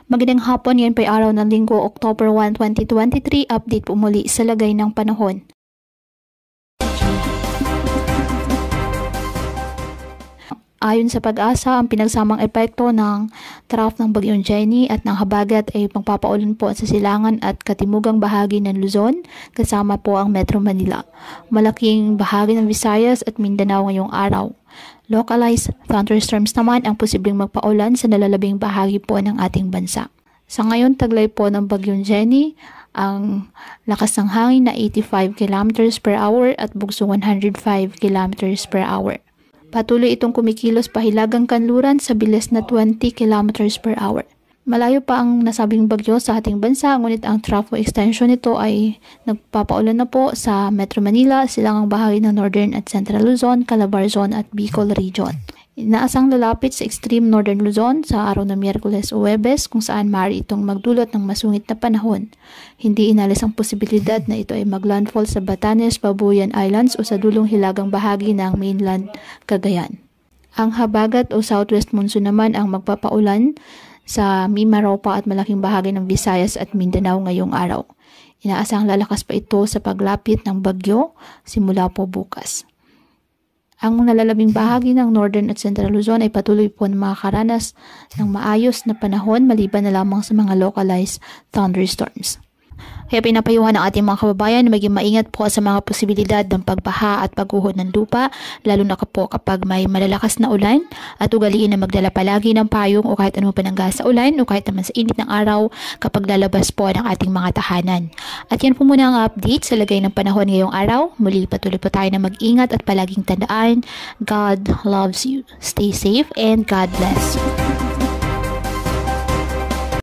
Magandang hapon, ngayon po ay araw ng Linggo, October 1, 2023. Update po muli sa lagay ng panahon. Ayon sa Pag-asa, ang pinagsamang epekto ng trough ng Bagyong Jenny at ng habagat ay magpapaulan po sa silangan at katimugang bahagi ng Luzon, kasama po ang Metro Manila. Malaking bahagi ng Visayas at Mindanao ngayong araw. Localized thunderstorms naman ang posibleng magpaulan sa nalalabing bahagi po ng ating bansa. Sa ngayon, taglay po ng Bagyong Jenny ang lakas ng hangin na 85 km per hour at bugso 105 km per hour. Patuloy itong kumikilos pahilagang kanluran sa bilis na 20 km per hour. Malayo pa ang nasabing bagyo sa ating bansa, ngunit ang trough extension nito ay nagpapaulan na po sa Metro Manila, silangang bahagi ng Northern at Central Luzon, Calabarzon at Bicol Region. Inaasang lalapit sa extreme Northern Luzon sa araw ng Miyerkules o Huwebes, kung saan maaari itong magdulot ng masungit na panahon. Hindi inalis ang posibilidad na ito ay maglandfall sa Batanes, Babuyan Islands o sa dulong hilagang bahagi ng mainland Cagayan. Ang habagat o southwest monsoon naman ang magpapaulan sa Mimaropa at malaking bahagi ng Visayas at Mindanao ngayong araw. Inaasang lalakas pa ito sa paglapit ng bagyo simula po bukas. Ang nalalabing bahagi ng Northern at Central Luzon ay patuloy po na makakaranas ng maayos na panahon maliban na lamang sa mga localized thunderstorms. Kaya pinapayuhan ng ating mga kababayan na maging maingat po sa mga posibilidad ng pagbaha at pagguhod ng lupa, lalo na po kapag may malalakas na ulan, at ugaliin na magdala palagi ng payong o kahit anong panangga sa ulan o kahit naman sa init ng araw kapag lalabas po ng ating mga tahanan. At yan po muna ang update sa lagay ng panahon ngayong araw. Muli patuloy po tayo na mag-ingat at palaging tandaan, God loves you. Stay safe and God bless.